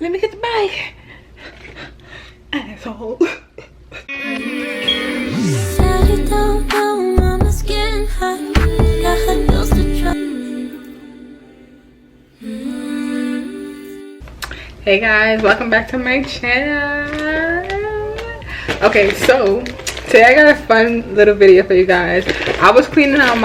Let me get the bag. Asshole. Hey guys, welcome back to my channel. Okay, so today I got a fun little video for you guys. I was cleaning out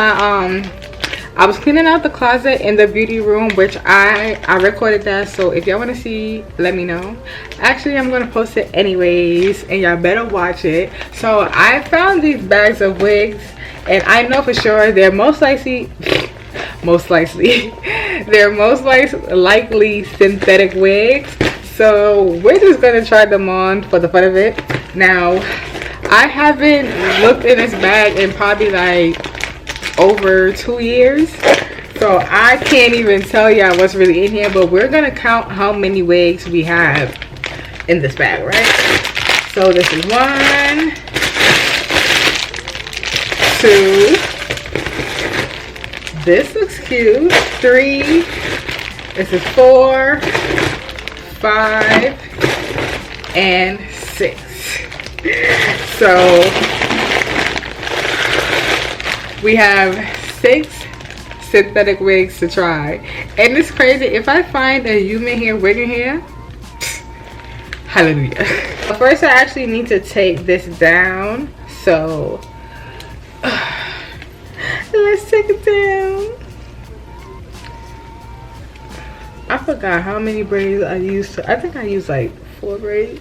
the closet in the beauty room, which I recorded that, so if y'all want to see, let me know. Actually, I'm gonna post it anyways, and y'all better watch it. So I found these bags of wigs, and I know for sure they're most likely synthetic wigs. So we're just gonna try them on for the fun of it. Now, I haven't looked in this bag in probably like over 2 years, so I can't even tell y'all what's really in here, but we're gonna count how many wigs we have in this bag, right? So this is 1, 2, this looks cute, 3, this is 4, 5, and 6. So we have 6 synthetic wigs to try, and it's crazy. If I find a human hair wig in here, hallelujah. First, I actually need to take this down, so let's take it down. I forgot how many braids I used. I think I used like 4 braids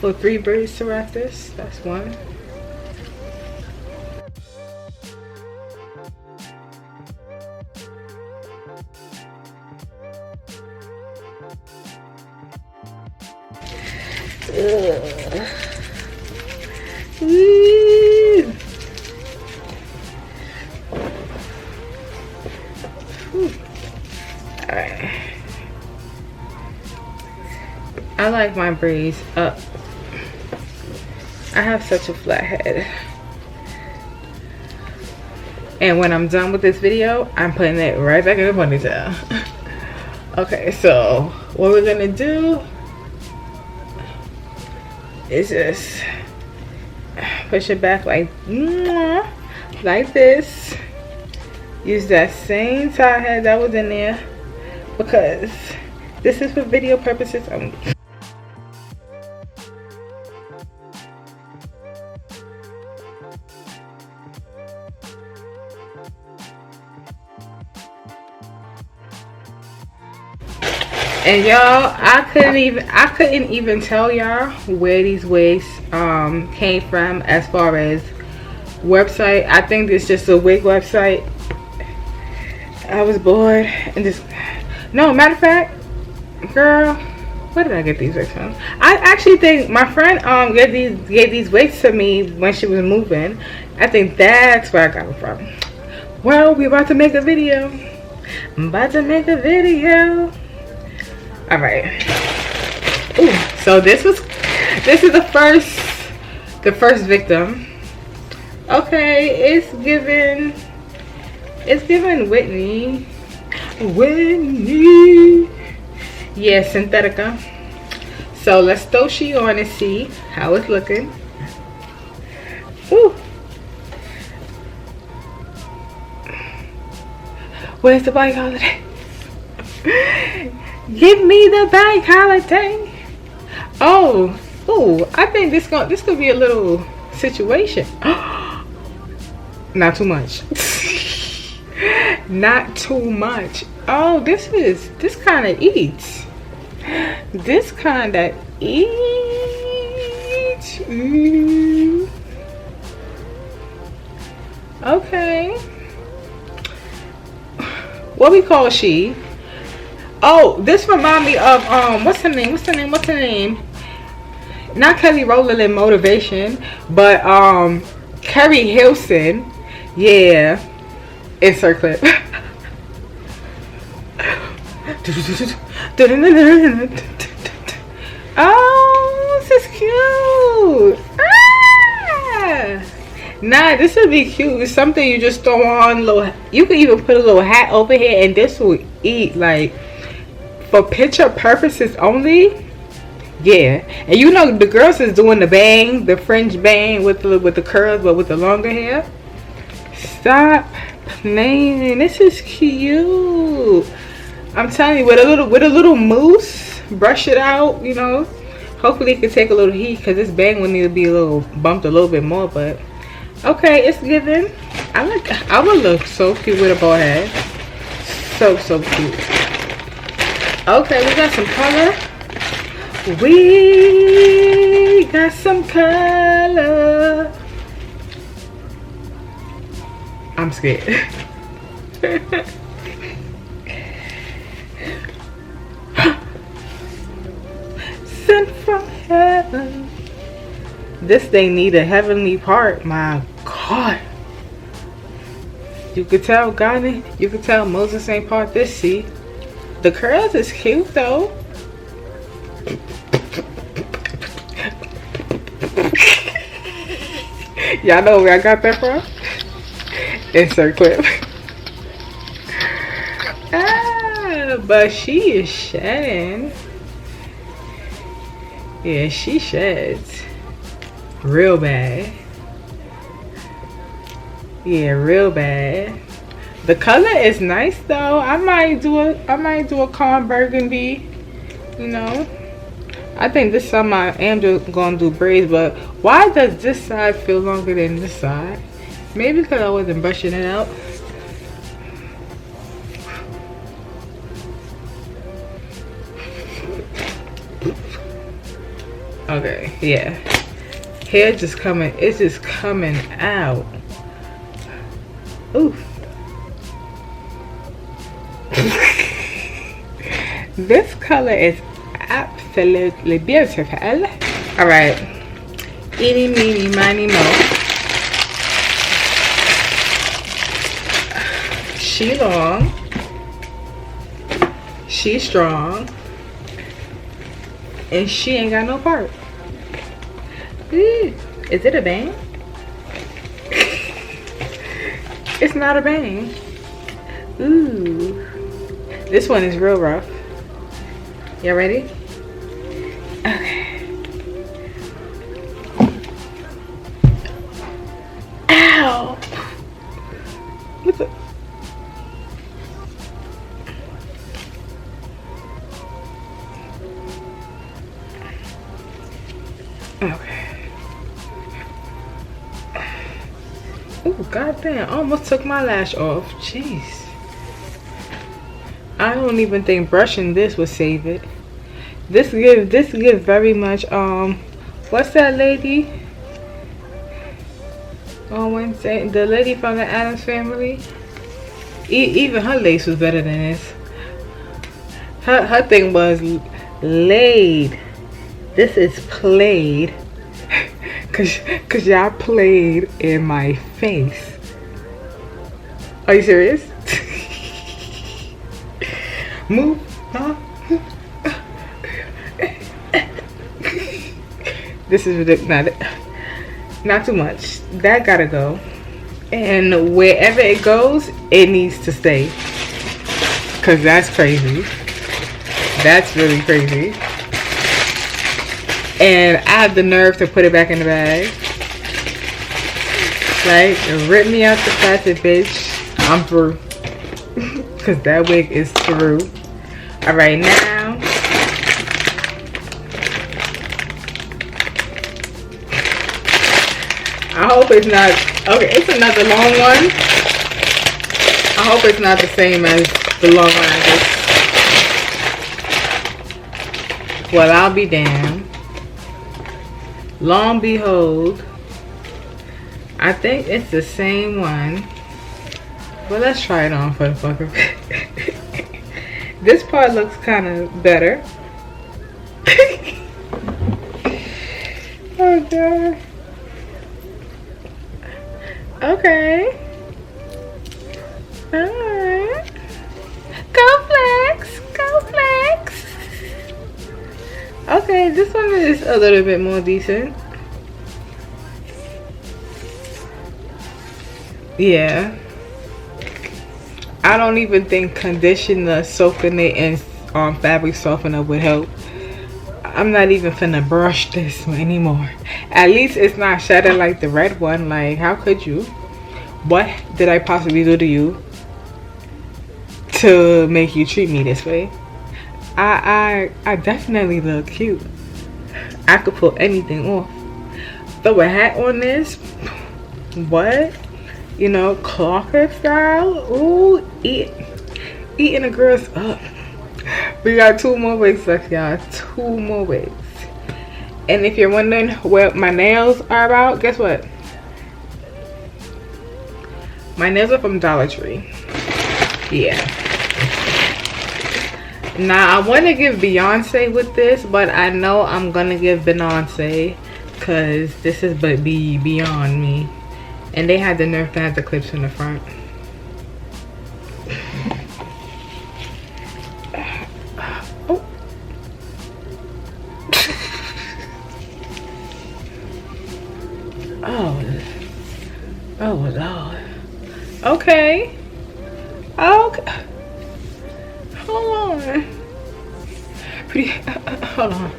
or 3 braids to wrap this. That's 1. Alright. I like my braids up. I have such a flat head. And when I'm done with this video, I'm putting it right back in the ponytail. Okay, so what we're gonna do is just push it back like this. Use that same tie head that was in there, because this is for video purposes only. And y'all, I couldn't even tell y'all where these wigs came from as far as website. I think it's just a wig website. I was bored and just, no, matter of fact, girl, where did I get these wigs from? I actually think my friend gave these wigs to me when she was moving. I think that's where I got them from. Well, we're about to make a video. I'm about to make a video. All right. Ooh, so this is the first victim. Okay, it's given Whitney. Yeah, Synthetica. So let's throw she on and see how it's looking. Ooh. Where's the bike holiday? Give me the bike holiday. Oh, I think this could be a little situation. Not too much. Not too much. Oh, this kind of eats. This kind of eats. Okay. What we call she? Oh, this remind me of what's her name? Not Kelly Rowland in Motivation, but Kerry Hilson. Yeah, insert clip. Oh, this is cute. Nah, this would be cute. It's something you just throw on. You could even put a little hat over here, and this will eat like for picture purposes only, yeah. And you know the girls is doing the bang, the fringe bang with the curls, but with the longer hair. Stop playing. This is cute. I'm telling you, with a little mousse, brush it out. You know, hopefully it can take a little heat because this bang would need to be a little bumped a little bit more. But okay, it's given. I would look so cute with a bald head. So cute. Okay, we got some color. We got some color. I'm scared. Sent from heaven. This thing need a heavenly part. My God. You could tell God, you could tell Moses ain't part this. See, the curls is cute though. Y'all know where I got that from? Insert clip. But she is shedding. Yeah, she sheds real bad. Yeah, real bad. The color is nice though. I might do a calm burgundy. You know, I think this summer I am just gonna do braids. But why does this side feel longer than this side? Maybe because I wasn't brushing it out. Okay, yeah. Hair just coming. It's just coming out. Ooh. This color is absolutely beautiful. Alright. Eeny, meeny, miny, mo. She long. She strong. And she ain't got no part. Ooh. Is it a bang? It's not a bang. Ooh. This one is real rough. Y'all ready? Okay. Ow! What the? Okay. Oh, goddamn. Almost took my lash off. Jeez. I don't even think brushing this would save it. This give very much, what's that lady? On Wednesday, the lady from the Addams Family. Even her lace was better than this. Her thing was laid. This is played. Cause y'all played in my face. Are you serious? Move. This is ridiculous. Not too much. That gotta go. And wherever it goes, it needs to stay. Cause that's crazy. That's really crazy. And I have the nerve to put it back in the bag. Like, rip me out the plastic, bitch. I'm through. Cause that wig is through. Alright, now. I hope it's not. Okay, it's another long one. I hope it's not the same as the long one I just. Well, I'll be damned. Long behold, I think it's the same one. But let's try it on for the fuck of it. This part looks kind of better. Oh god. Okay. Alright. Go flex. Go flex. Okay, this one is a little bit more decent. Yeah. I don't even think conditioner, soaking it fabric softener would help. I'm not even finna brush this anymore. At least it's not shedding like the red one. Like, how could you? What did I possibly do to you to make you treat me this way? I definitely look cute. I could pull anything off. Throw a hat on this. What? You know, Clarker style. Ooh, eating the girls up. We got 2 more wigs left, y'all. 2 more wigs. And if you're wondering what my nails are about, guess what? My nails are from Dollar Tree. Yeah. Now I want to give Beyonce with this, but I know I'm gonna give Beyonce because this is beyond me. And they had the nerve to have the clips in the front. Oh. Oh Lord. Okay. Okay. Hold on. Pretty. Hold on.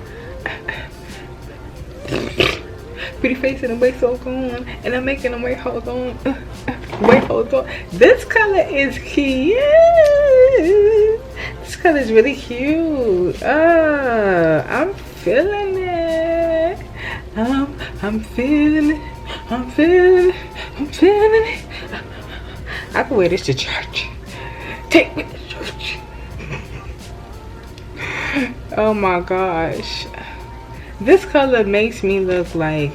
Pretty face and the way so gone, and I'm making them wait. Hold on. Wait, hold on. This color is cute. This color is really cute. I'm feeling it. I'm feeling it. I'm feeling it. I'm feeling it. I can wear this to church. Take me to church. Oh my gosh. This color makes me look like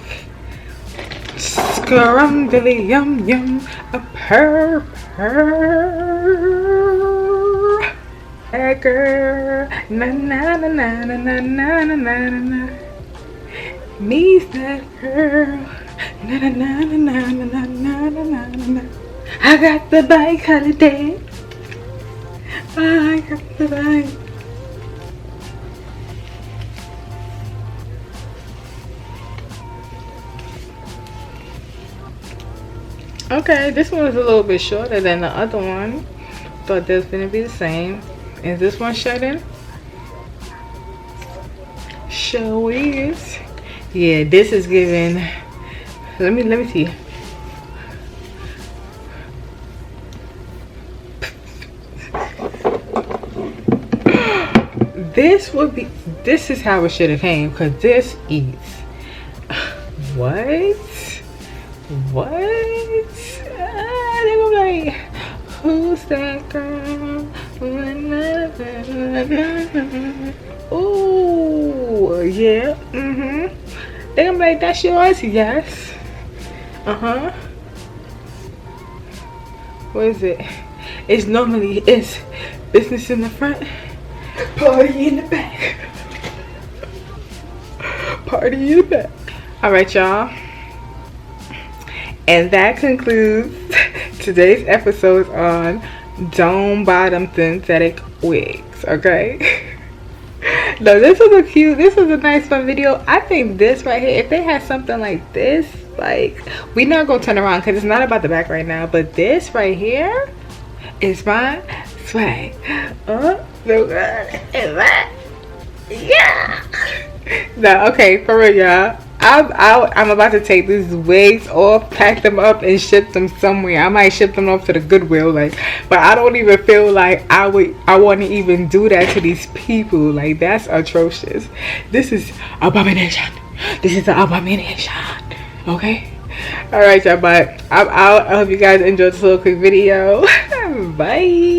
scrumdiddly yum yum a purr. That girl, na na na na na na na na na na. Me's that girl, na na na na na na na na na. I got the bike holiday. I got the bike. Okay, this one is a little bit shorter than the other one. Thought this was gonna be the same. Is this one shedding? Sure is. Yeah, this is giving. Let me see. This would be. This is how it should have came, because this eats. What? What? They were like, who's that girl? Ooh, yeah. They gonna be like, that's yours? Yes. What is it? It's normally business in the front, party in the back. Party in the back. All right, y'all. And that concludes today's episode on dome bottom synthetic wigs. Okay. No, this was a nice fun video. I think this right here, if they had something like this, like, we not gonna turn around because it's not about the back right now, but this right here is my swag. Oh, so good. Yeah. No, okay, for real, y'all. I'm about to take these wigs off, pack them up, and ship them somewhere. I might ship them off to the Goodwill, like, but I don't even feel like I want to even do that to these people. Like, that's atrocious. This is abomination. This is an abomination. Okay. All right, y'all. But I hope you guys enjoyed this little quick video. Bye.